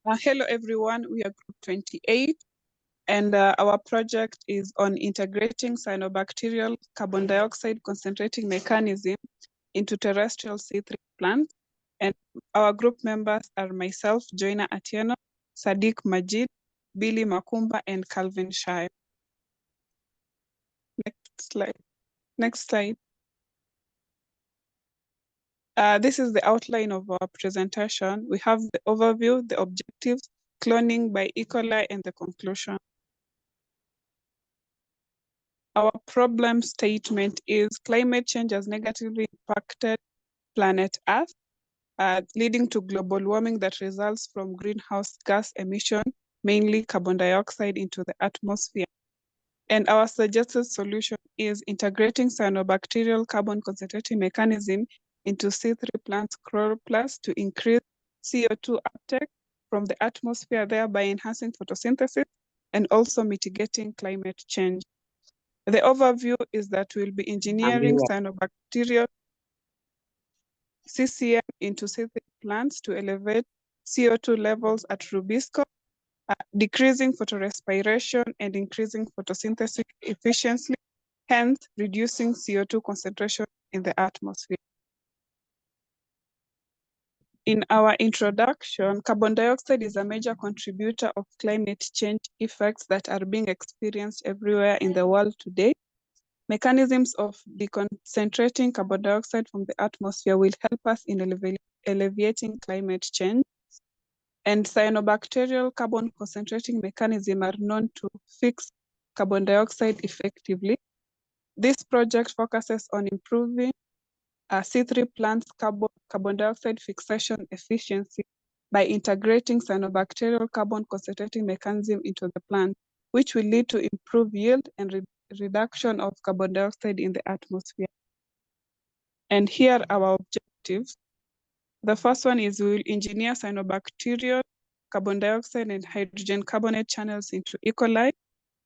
Hello, everyone. We are Group 28, and our project is on integrating cyanobacterial carbon dioxide concentrating mechanism into terrestrial C3 plants. And our group members are myself, Joyner Atieno, Sadic Majeed, Billy Makumba, and Calvin Shayo. Next slide. Next slide. This is the outline of our presentation. We have the overview, the objectives, cloning by E. coli, and the conclusion. Our problem statement is climate change has negatively impacted planet Earth, leading to global warming that results from greenhouse gas emission, mainly carbon dioxide, into the atmosphere. And our suggested solution is integrating cyanobacterial carbon concentrating mechanism into C3 plants chloroplast to increase CO2 uptake from the atmosphere, thereby enhancing photosynthesis and also mitigating climate change. The overview is that we'll be engineering cyanobacterial CCM into C3 plants to elevate CO2 levels at Rubisco, decreasing photorespiration and increasing photosynthesis efficiency, hence reducing CO2 concentration in the atmosphere. In our introduction, carbon dioxide is a major contributor of climate change effects that are being experienced everywhere in the world today. Mechanisms of deconcentrating carbon dioxide from the atmosphere will help us in alleviating climate change. And cyanobacterial carbon concentrating mechanisms are known to fix carbon dioxide effectively. This project focuses on improving C3 plants' carbon dioxide fixation efficiency by integrating cyanobacterial carbon concentrating mechanism into the plant, which will lead to improved yield and reduction of carbon dioxide in the atmosphere. And here are our objectives. The first one is we will engineer cyanobacterial carbon dioxide and hydrogen carbonate channels into E. coli,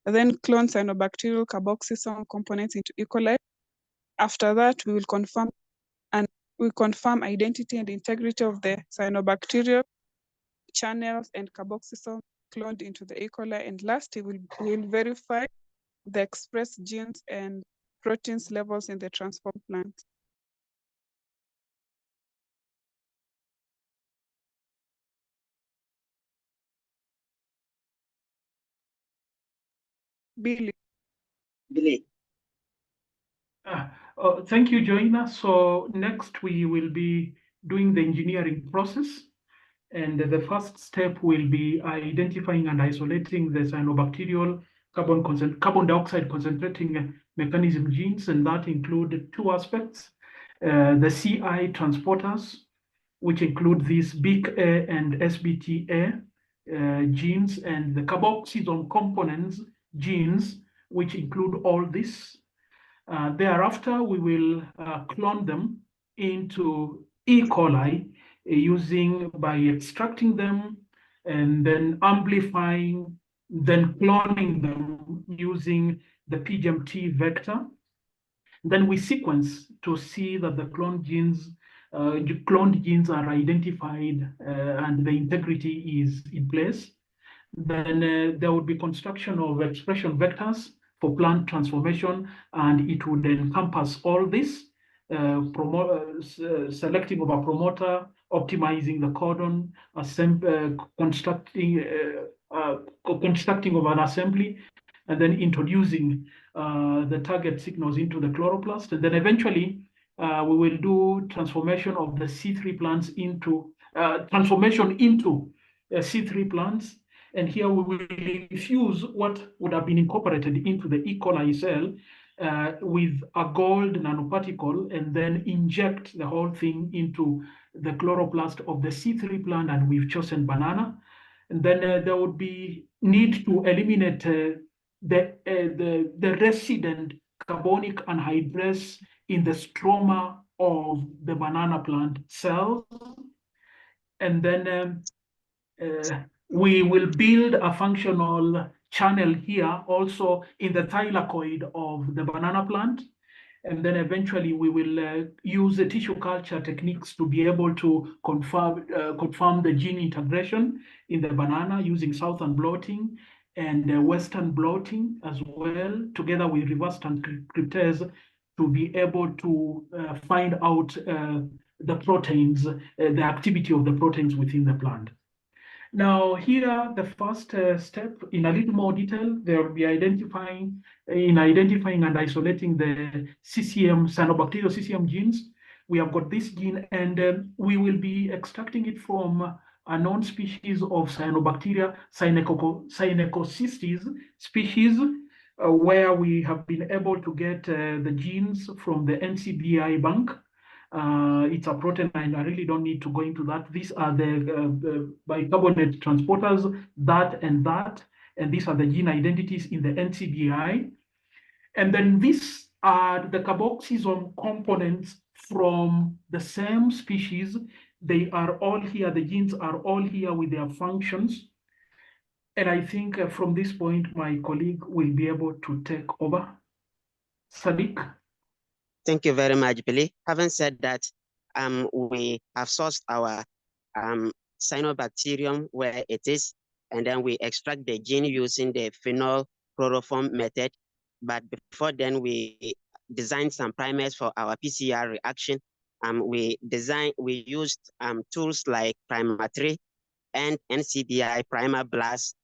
then clone cyanobacterial carboxysome components into E. coli. After that, we will confirm identity and integrity of the cyanobacterial channels and carboxysome cloned into the E. coli. And lastly, we will verify the expressed genes and proteins levels in the transform plant. Billy. Thank you, Joyner. So next we will be doing the engineering process. And the first step will be identifying and isolating the cyanobacterial carbon dioxide concentrating mechanism genes, and that include two aspects. The CI transporters, which include these BIC-A and SBT-A genes, and the carboxysome components genes, which include all this. Thereafter, we will clone them into E. coli by extracting them and then amplifying, then cloning them using the PGMT vector. Then we sequence to see that the cloned genes are identified and the integrity is in place. Then there would be construction of expression vectors for plant transformation, and it would encompass all this, selecting of a promoter, optimizing the codon, constructing of an assembly, and then introducing the target signals into the chloroplast. And then eventually we will do transformation of the C3 plants into C3 plants. And here we will infuse what would have been incorporated into the E. coli cell with a gold nanoparticle, and then inject the whole thing into the chloroplast of the C3 plant, and we've chosen banana. And then there would be need to eliminate the resident carbonic anhydrase in the stroma of the banana plant cells. And then we will build a functional channel here also in the thylakoid of the banana plant. And then eventually we will use the tissue culture techniques to be able to confirm the gene integration in the banana using southern blotting and western blotting as well, together with reverse transcriptase, to be able to find out the proteins, the activity of the proteins within the plant. Now here, the first step in a little more detail, they will be identifying and isolating the CCM, Cyanobacterial CCM genes. We have got this gene, and we will be extracting it from a known species of Cyanobacteria, Cyanocystis species, where we have been able to get the genes from the NCBI bank. It's a protein, and I really don't need to go into that. These are the bicarbonate transporters, that, and these are the gene identities in the NCBI. And then these are the carboxysome components from the same species. They are all here, the genes are all here with their functions. And I think from this point, my colleague will be able to take over. Sadic. Thank you very much, Billy. Having said that, we have sourced our cyanobacterium where it is, and then we extract the gene using the phenol chloroform method. But before then, we designed some primers for our PCR reaction. We used tools like Primer3 and NCBI Primer Blast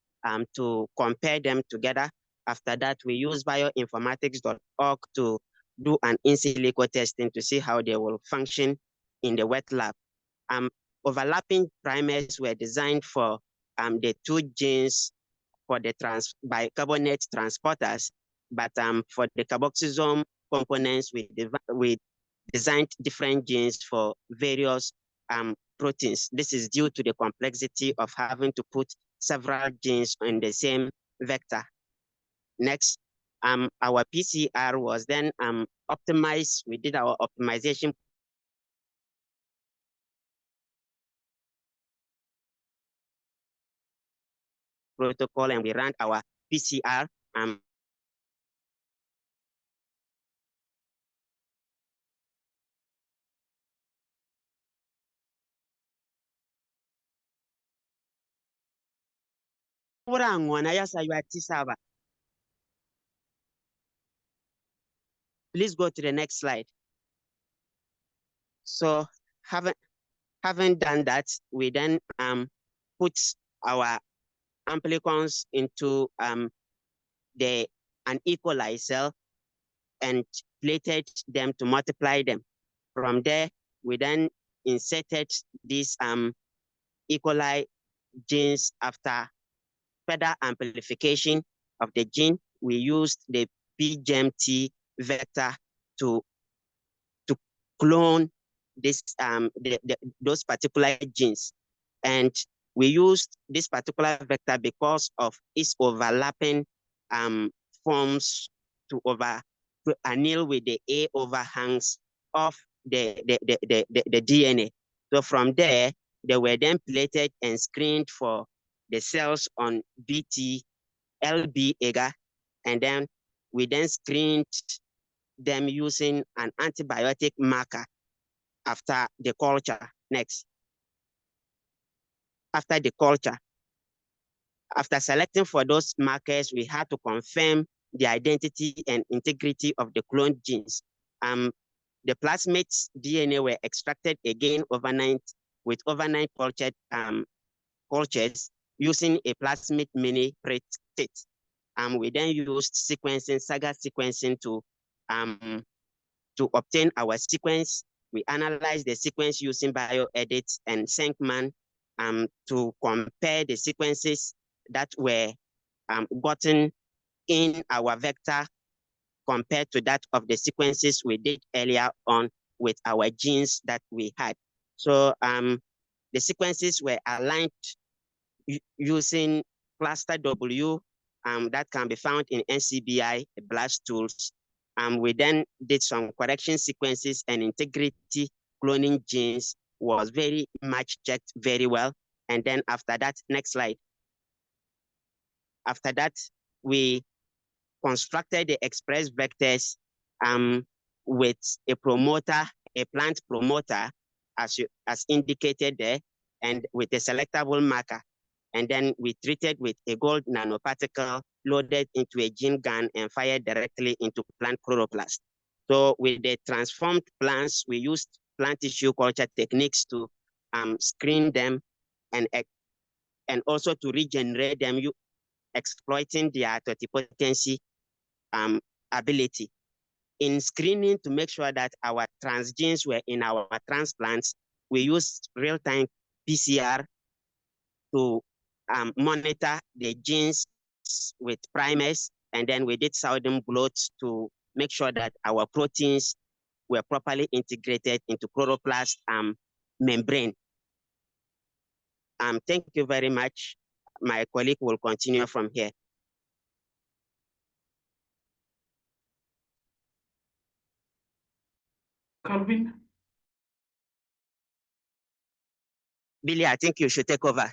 to compare them together. After that, we use bioinformatics.org to do an in silico testing to see how they will function in the wet lab. Overlapping primers were designed for the two genes for the bicarbonate transporters, but for the carboxysome components, we designed different genes for various proteins. This is due to the complexity of having to put several genes on the same vector. Next, our PCR was then optimized. We did our optimization protocol, and we ran our PCR. Please go to the next slide. So having done that, we then put our amplicons into an E. coli cell and plated them to multiply them. From there, we then inserted these E. coli genes. After further amplification of the gene, we used the pGMT vector to clone this those particular genes. And we used this particular vector because of its overlapping forms to anneal with the A overhangs of the DNA. So from there, they were then plated and screened for the cells on BT, LB agar, and then we then screened them using an antibiotic marker after the culture. Next. After the culture, after selecting for those markers, we had to confirm the identity and integrity of the cloned genes. The plasmids DNA were extracted again overnight with overnight cultures using a plasmid mini kit. We then used sequencing, Saga sequencing to obtain our sequence. We analyzed the sequence using bioedits and SyncMan to compare the sequences that were gotten in our vector compared to that of the sequences we did earlier on with our genes that we had. So the sequences were aligned using cluster W that can be found in NCBI blast tools. We then did some correction sequences, and integrity cloning genes was very much checked very well. And then after that, next slide. After that, we constructed the express vectors with a promoter, a plant promoter, as indicated there, and with a selectable marker. And then we treated with a gold nanoparticle loaded into a gene gun and fired directly into plant chloroplast. So with the transformed plants, we used plant tissue culture techniques to screen them and also to regenerate them, exploiting their totipotency ability. In screening to make sure that our transgenes were in our transplants, we used real-time PCR to monitor the genes with primers, and then we did Southern blots to make sure that our proteins were properly integrated into chloroplast membrane. Thank you very much. My colleague will continue from here. Calvin? Billy, I think you should take over.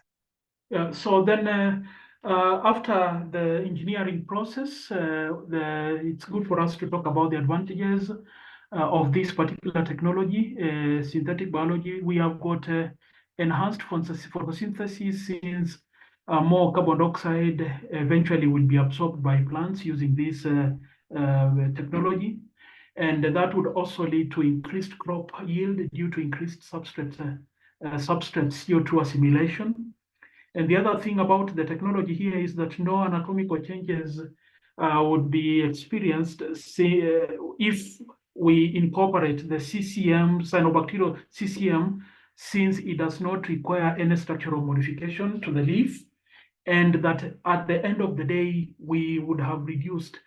Yeah, so then after the engineering process, it's good for us to talk about the advantages of this particular technology, synthetic biology. We have got enhanced photosynthesis, since more carbon dioxide eventually will be absorbed by plants using this technology. And that would also lead to increased crop yield due to increased substrate CO2 assimilation. And the other thing about the technology here is that no anatomical changes would be experienced if we incorporate the CCM, cyanobacterial CCM, since it does not require any structural modification to the leaf, and that at the end of the day, we would have reduced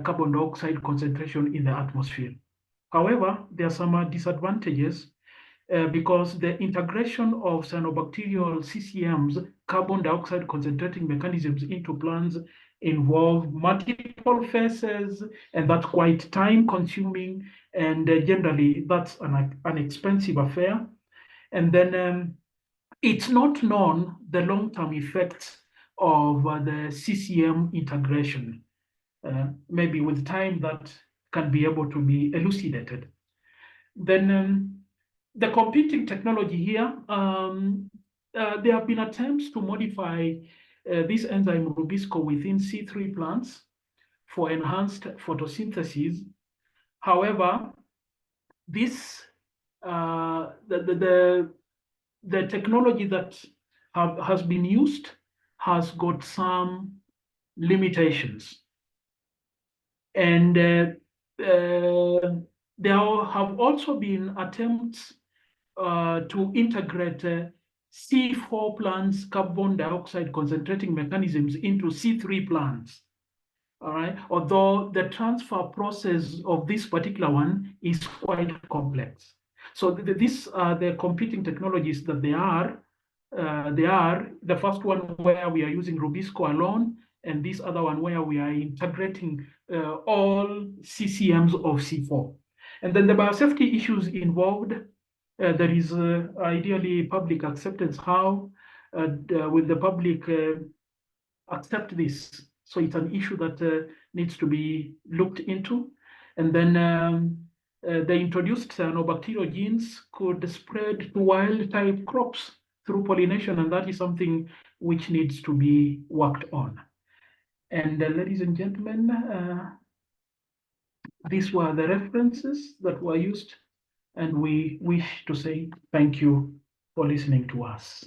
carbon dioxide concentration in the atmosphere. However, there are some disadvantages because the integration of cyanobacterial CCM's carbon dioxide concentrating mechanisms into plants involve multiple phases, and that's quite time consuming, and generally that's an expensive affair. And then it's not known the long-term effects of the CCM integration. Maybe with time that can be able to be elucidated. Then the competing technology here, there have been attempts to modify this enzyme Rubisco within C3 plants for enhanced photosynthesis. However, this the technology that has been used has got some limitations, and there have also been attempts to integrate C4 plants carbon dioxide concentrating mechanisms into C3 plants. All right, although the transfer process of this particular one is quite complex. So these are the competing technologies that they are the first one where we are using Rubisco alone, and this other one where we are integrating all CCMs of C4. And then the biosafety issues involved, there is ideally public acceptance. How will the public accept this? So it's an issue that needs to be looked into. And then the introduced cyanobacterial genes could spread to wild type crops through pollination, and that is something which needs to be worked on. And ladies and gentlemen, these were the references that were used, and we wish to say thank you for listening to us.